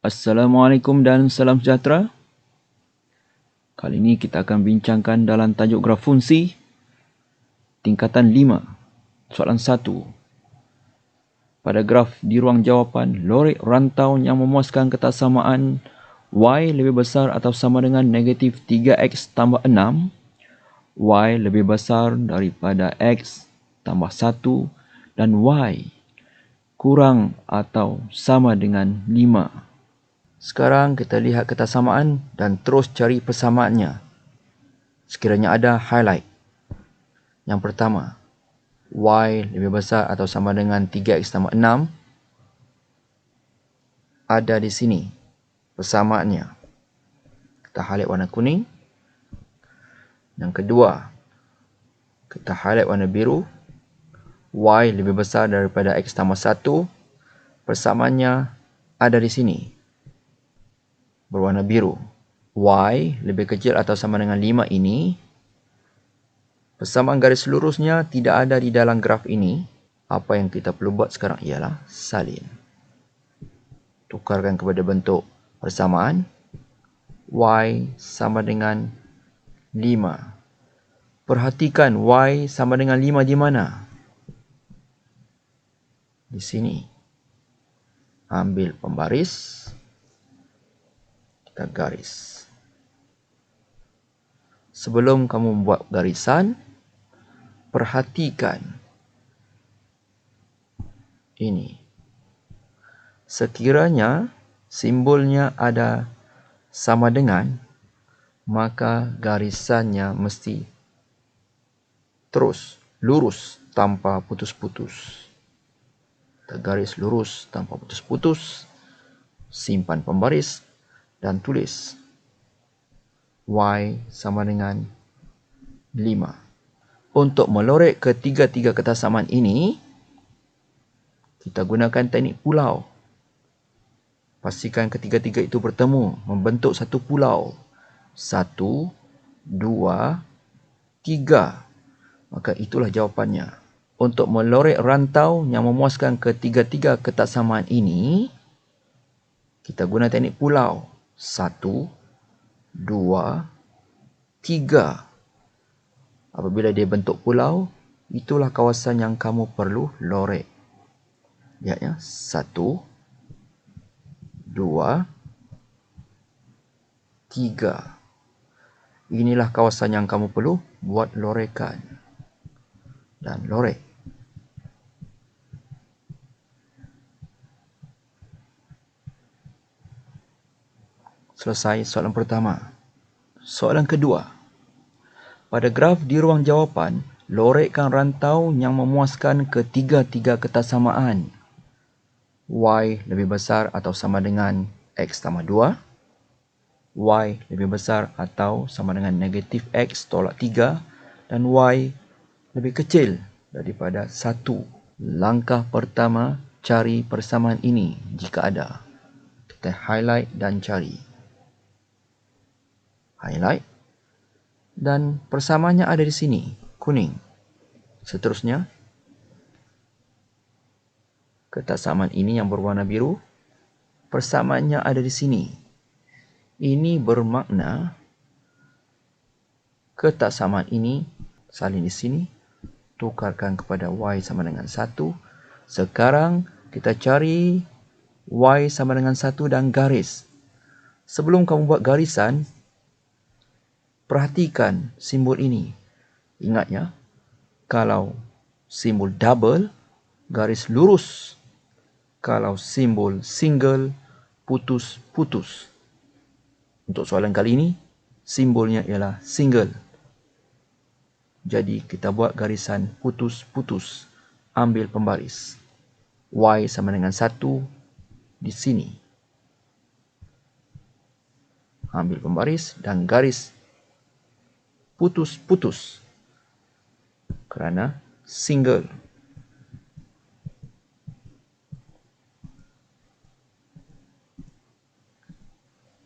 Assalamualaikum dan salam sejahtera. Kali ini kita akan bincangkan dalam tajuk graf fungsi tingkatan 5, soalan 1. Pada graf di ruang jawapan, lorek rantau yang memuaskan ketaksamaan y lebih besar atau sama dengan negatif 3x tambah 6, y lebih besar daripada x tambah 1 dan y kurang atau sama dengan 5. Sekarang kita lihat ketaksamaan dan terus cari persamaannya. Sekiranya ada, highlight. Yang pertama, y lebih besar atau sama dengan 3x tambah 6. Ada di sini persamaannya. Kita highlight warna kuning. Yang kedua, kita highlight warna biru. Y lebih besar daripada x tambah 1. Persamaannya ada di sini. Berwarna biru. Y lebih kecil atau sama dengan 5 ini. Persamaan garis lurusnya tidak ada di dalam graf ini. Apa yang kita perlu buat sekarang ialah salin. Tukarkan kepada bentuk persamaan. Y sama dengan 5. Perhatikan y sama dengan 5 di mana? Di sini. Ambil pembaris. Kita garis. Sebelum kamu membuat garisan, perhatikan ini. Sekiranya simbolnya ada sama dengan, maka garisannya mesti terus lurus tanpa putus-putus. Kita garis lurus tanpa putus-putus. Simpan pembaris dan tulis y sama dengan 5. Untuk melorek ketiga-tiga ketaksamaan ini, kita gunakan teknik pulau. Pastikan ketiga-tiga itu bertemu, membentuk satu pulau. 1, 2, 3. Maka itulah jawapannya. Untuk melorek rantau yang memuaskan ketiga-tiga ketaksamaan ini, kita guna teknik pulau. 1, 2, 3. Apabila dia bentuk pulau, itulah kawasan yang kamu perlu lorek. Lihat ya. 1, 2, 3. Inilah kawasan yang kamu perlu buat lorekan. Dan lorek. Selesai soalan pertama. Soalan kedua. Pada graf di ruang jawapan, lorekkan rantau yang memuaskan ketiga-tiga ketaksamaan. Y lebih besar atau sama dengan x tambah 2. Y lebih besar atau sama dengan negatif x tolak 3. Dan Y lebih kecil daripada 1. Langkah pertama, cari persamaan ini jika ada. Kita highlight dan cari. Highlight. Dan persamaannya ada di sini, kuning. Seterusnya, ketaksamaan ini yang berwarna biru, persamaannya ada di sini. Ini bermakna ketaksamaan ini salin di sini, tukarkan kepada y sama dengan 1. Sekarang kita cari y sama dengan 1 dan garis. Sebelum kamu buat garisan, perhatikan simbol ini. Ingat ya, kalau simbol double, garis lurus. Kalau simbol single, putus-putus. Untuk soalan kali ini, simbolnya ialah single. Jadi kita buat garisan putus-putus. Ambil pembaris. Y sama dengan 1 di sini. Ambil pembaris dan garis putus-putus kerana single.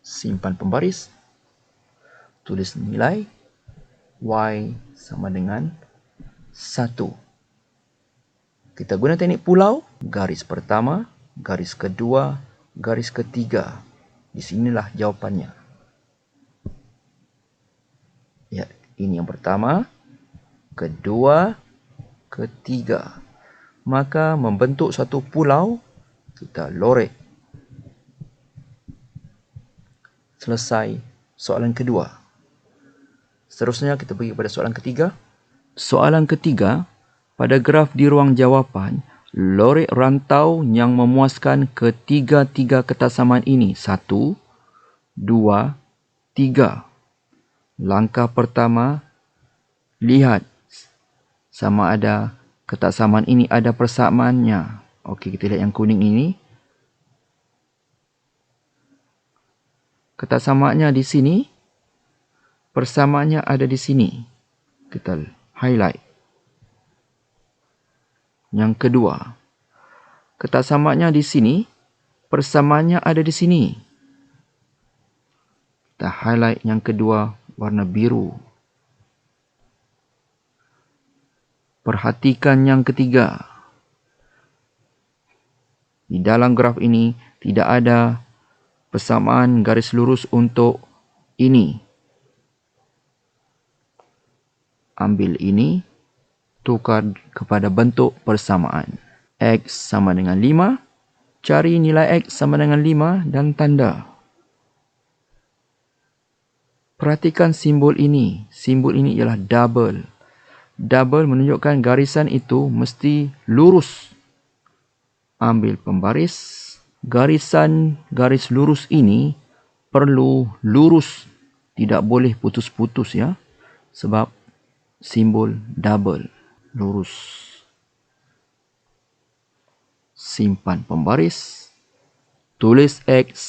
Simpan pembaris. Tulis nilai y sama dengan 1. Kita guna teknik pulau. Garis pertama, garis kedua, garis ketiga. Di sinilah jawapannya. Ya, ini yang pertama, kedua, ketiga. Maka membentuk satu pulau, kita lorek. Selesai soalan kedua. Seterusnya kita pergi pada soalan ketiga. Soalan ketiga, pada graf di ruang jawapan, lorek rantau yang memuaskan ketiga-tiga ketasamaan ini. 1, 2, 3. Langkah pertama, lihat sama ada ketaksamaan ini ada persamaannya. Okey, kita lihat yang kuning ini. Ketaksamaannya di sini. Persamaannya ada di sini. Kita highlight. Yang kedua, ketaksamaannya di sini. Persamaannya ada di sini. Kita highlight yang kedua warna biru. Perhatikan yang ketiga. Di dalam graf ini tidak ada persamaan garis lurus untuk ini. Ambil ini, tukar kepada bentuk persamaan. X sama dengan 5. Cari nilai X sama dengan 5 dan tanda. Perhatikan simbol ini. Simbol ini ialah double. Double menunjukkan garisan itu mesti lurus. Ambil pembaris. Garisan garis lurus ini perlu lurus. Tidak boleh putus-putus ya. Sebab simbol double. Lurus. Simpan pembaris. Tulis X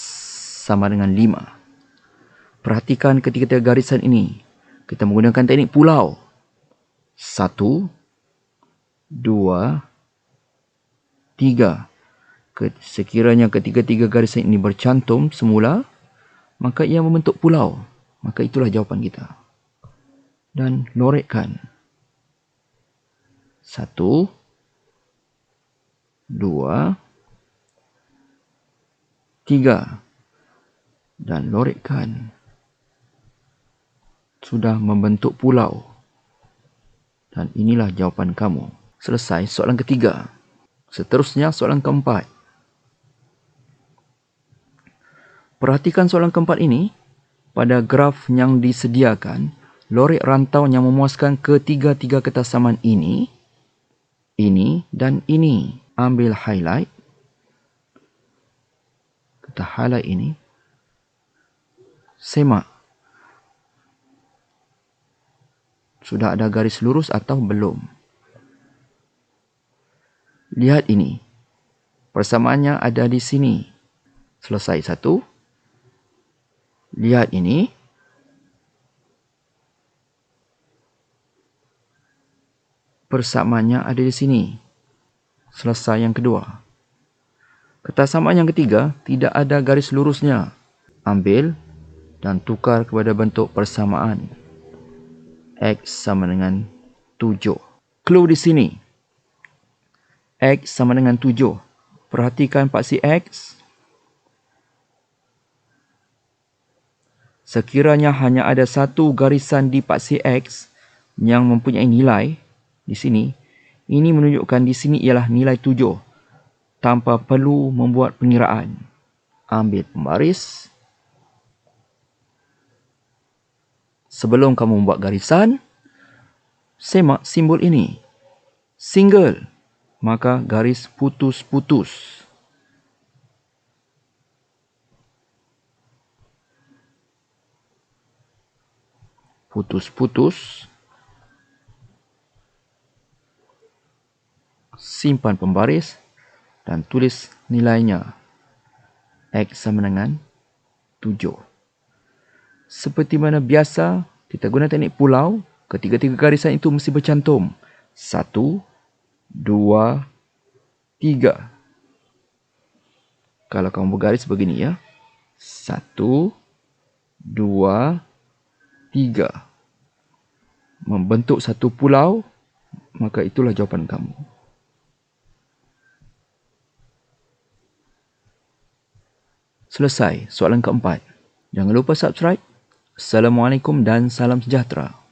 sama dengan 5. Perhatikan ketiga garisan ini. Kita menggunakan teknik pulau. 1, 2, 3. Sekiranya ketiga-tiga garisan ini bercantum semula, maka ia membentuk pulau. Maka itulah jawapan kita. Dan lorekkan. 1, 2, 3. Dan lorekkan. Sudah membentuk pulau. Dan inilah jawapan kamu. Selesai soalan ketiga. Seterusnya soalan keempat. Perhatikan soalan keempat ini. Pada graf yang disediakan, lorek rantau yang memuaskan ketiga-tiga ketaksamaan ini dan ini. Ambil highlight. Kita highlight ini. Semak. Sudah ada garis lurus atau belum? Lihat ini. Persamaannya ada di sini. Selesai satu. Lihat ini. Persamaannya ada di sini. Selesai yang kedua. Ketaksamaan yang ketiga, tidak ada garis lurusnya. Ambil dan tukar kepada bentuk persamaan. X sama dengan 7. Clue di sini. X sama dengan 7. Perhatikan paksi X. Sekiranya hanya ada satu garisan di paksi X yang mempunyai nilai di sini, ini menunjukkan di sini ialah nilai 7 tanpa perlu membuat pengiraan. Ambil pembaris. Sebelum kamu membuat garisan, semak simbol ini. Single, maka garis putus-putus. Putus-putus. Simpan pembaris dan tulis nilainya. X sama dengan 7. Seperti mana biasa, kita guna teknik pulau. Ketiga-tiga garisan itu mesti bercantum. 1, 2, 3. Kalau kamu bergaris begini ya. 1, 2, 3. Membentuk satu pulau, maka itulah jawapan kamu. Selesai soalan keempat. Jangan lupa subscribe. Assalamualaikum dan salam sejahtera.